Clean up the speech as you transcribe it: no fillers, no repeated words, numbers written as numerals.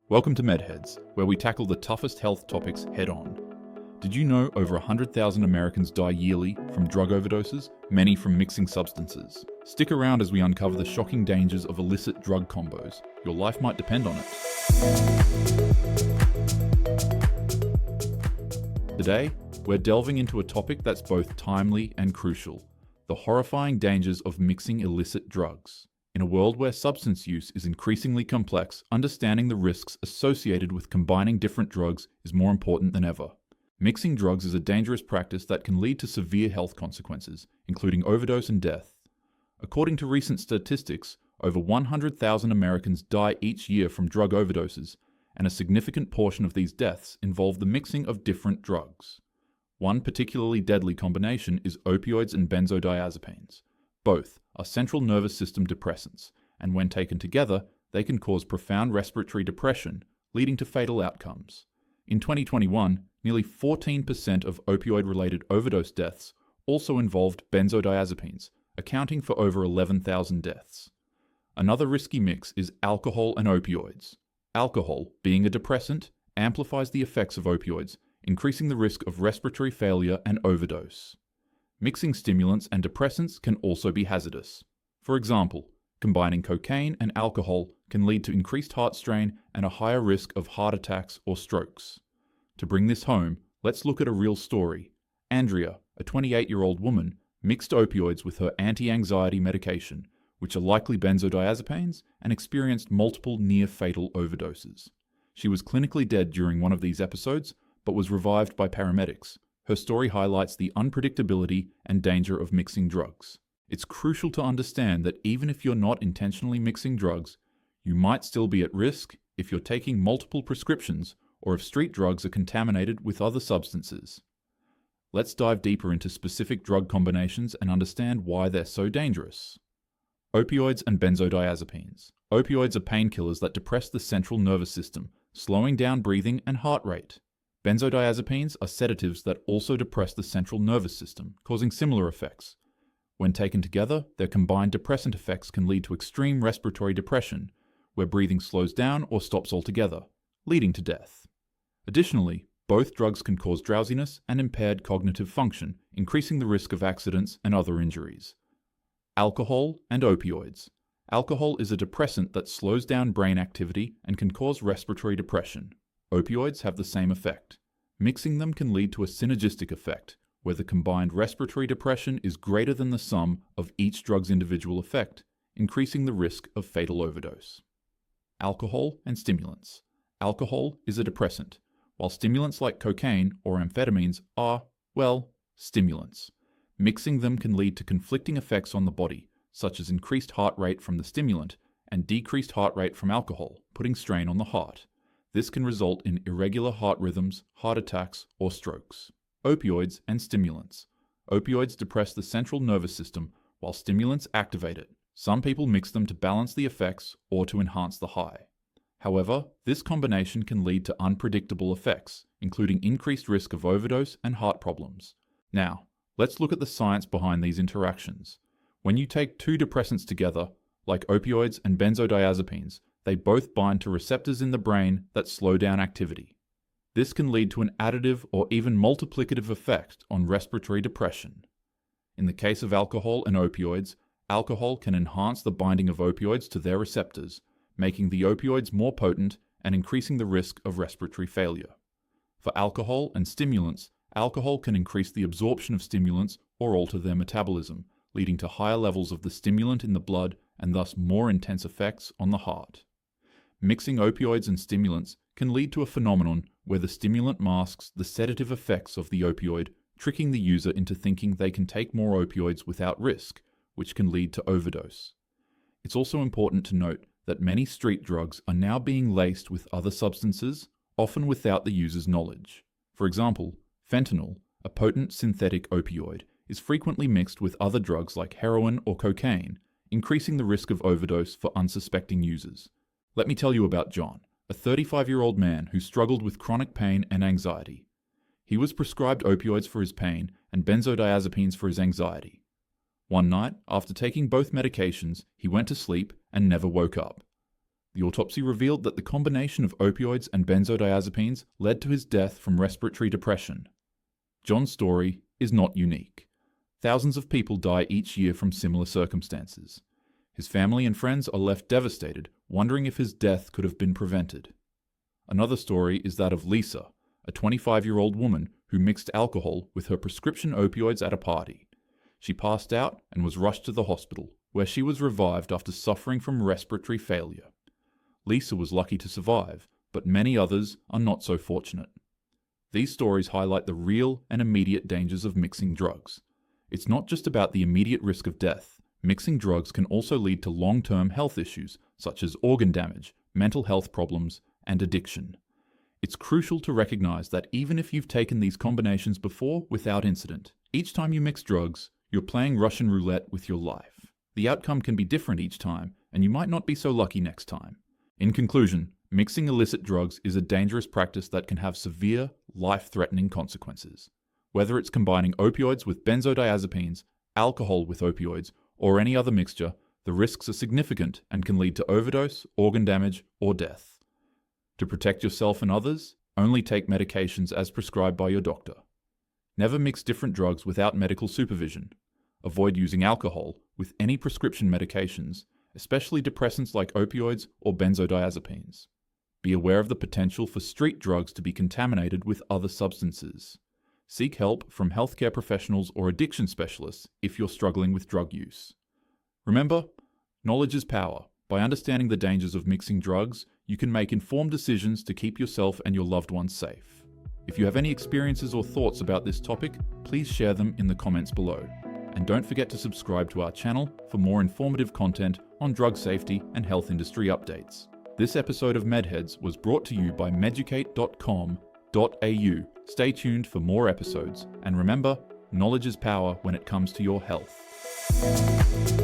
Welcome to MedHeads, where we tackle the toughest health topics head-on. Did you know over 100,000 Americans die yearly from drug overdoses, many from mixing substances? Stick around as we uncover the shocking dangers of illicit drug combos. Your life might depend on it. Today, we're delving into a topic that's both timely and crucial: the horrifying dangers of mixing illicit drugs. In a world where substance use is increasingly complex, understanding the risks associated with combining different drugs is more important than ever. Mixing drugs is a dangerous practice that can lead to severe health consequences, including overdose and death. According to recent statistics, over 100,000 Americans die each year from drug overdoses, and a significant portion of these deaths involve the mixing of different drugs. One particularly deadly combination is opioids and benzodiazepines. Both are central nervous system depressants, and when taken together, they can cause profound respiratory depression, leading to fatal outcomes. In 2021, nearly 14% of opioid-related overdose deaths also involved benzodiazepines, accounting for over 11,000 deaths. Another risky mix is alcohol and opioids. Alcohol, being a depressant, amplifies the effects of opioids, increasing the risk of respiratory failure and overdose. Mixing stimulants and depressants can also be hazardous. For example, combining cocaine and alcohol can lead to increased heart strain and a higher risk of heart attacks or strokes. To bring this home, let's look at a real story. Andrea, a 28-year-old woman, mixed opioids with her anti-anxiety medication, which are likely benzodiazepines, and experienced multiple near-fatal overdoses. She was clinically dead during one of these episodes, but was revived by paramedics. Her story highlights the unpredictability and danger of mixing drugs. It's crucial to understand that even if you're not intentionally mixing drugs, you might still be at risk if you're taking multiple prescriptions or if street drugs are contaminated with other substances. Let's dive deeper into specific drug combinations and understand why they're so dangerous. Opioids and benzodiazepines. Opioids are painkillers that depress the central nervous system, slowing down breathing and heart rate. Benzodiazepines are sedatives that also depress the central nervous system, causing similar effects. When taken together, their combined depressant effects can lead to extreme respiratory depression, where breathing slows down or stops altogether, leading to death. Additionally, both drugs can cause drowsiness and impaired cognitive function, increasing the risk of accidents and other injuries. Alcohol and opioids. Alcohol is a depressant that slows down brain activity and can cause respiratory depression. Opioids have the same effect. Mixing them can lead to a synergistic effect, where the combined respiratory depression is greater than the sum of each drug's individual effect, increasing the risk of fatal overdose. Alcohol and stimulants. Alcohol is a depressant, while stimulants like cocaine or amphetamines are, well, stimulants. Mixing them can lead to conflicting effects on the body, such as increased heart rate from the stimulant and decreased heart rate from alcohol, putting strain on the heart. This can result in irregular heart rhythms, heart attacks, or strokes. Opioids and stimulants. Opioids depress the central nervous system, while stimulants activate it. Some people mix them to balance the effects or to enhance the high. However, this combination can lead to unpredictable effects, including increased risk of overdose and heart problems. Now, let's look at the science behind these interactions. When you take two depressants together, like opioids and benzodiazepines, they both bind to receptors in the brain that slow down activity. This can lead to an additive or even multiplicative effect on respiratory depression. In the case of alcohol and opioids, alcohol can enhance the binding of opioids to their receptors, making the opioids more potent and increasing the risk of respiratory failure. For alcohol and stimulants, alcohol can increase the absorption of stimulants or alter their metabolism, leading to higher levels of the stimulant in the blood and thus more intense effects on the heart. Mixing opioids and stimulants can lead to a phenomenon where the stimulant masks the sedative effects of the opioid, tricking the user into thinking they can take more opioids without risk, which can lead to overdose. It's also important to note that many street drugs are now being laced with other substances, often without the user's knowledge. For example, fentanyl, a potent synthetic opioid, is frequently mixed with other drugs like heroin or cocaine, increasing the risk of overdose for unsuspecting users. Let me tell you about John, a 35-year-old man who struggled with chronic pain and anxiety. He was prescribed opioids for his pain and benzodiazepines for his anxiety. One night, after taking both medications, he went to sleep and never woke up. The autopsy revealed that the combination of opioids and benzodiazepines led to his death from respiratory depression. John's story is not unique. Thousands of people die each year from similar circumstances. His family and friends are left devastated, wondering if his death could have been prevented. Another story is that of Lisa, a 25-year-old woman who mixed alcohol with her prescription opioids at a party. She passed out and was rushed to the hospital, where she was revived after suffering from respiratory failure. Lisa was lucky to survive, but many others are not so fortunate. These stories highlight the real and immediate dangers of mixing drugs. It's not just about the immediate risk of death. Mixing drugs can also lead to long-term health issues, such as organ damage, mental health problems, and addiction. It's crucial to recognize that even if you've taken these combinations before without incident, each time you mix drugs, you're playing Russian roulette with your life. The outcome can be different each time, and you might not be so lucky next time. In conclusion, mixing illicit drugs is a dangerous practice that can have severe, life-threatening consequences. Whether it's combining opioids with benzodiazepines, alcohol with opioids, or any other mixture, the risks are significant and can lead to overdose, organ damage, or death. To protect yourself and others, only take medications as prescribed by your doctor. Never mix different drugs without medical supervision. Avoid using alcohol with any prescription medications, especially depressants like opioids or benzodiazepines. Be aware of the potential for street drugs to be contaminated with other substances. Seek help from healthcare professionals or addiction specialists if you're struggling with drug use. Remember, knowledge is power. By understanding the dangers of mixing drugs, you can make informed decisions to keep yourself and your loved ones safe. If you have any experiences or thoughts about this topic, please share them in the comments below. And don't forget to subscribe to our channel for more informative content on drug safety and health industry updates. This episode of MedHeads was brought to you by meducate.com.au. Stay tuned for more episodes, and remember, knowledge is power when it comes to your health.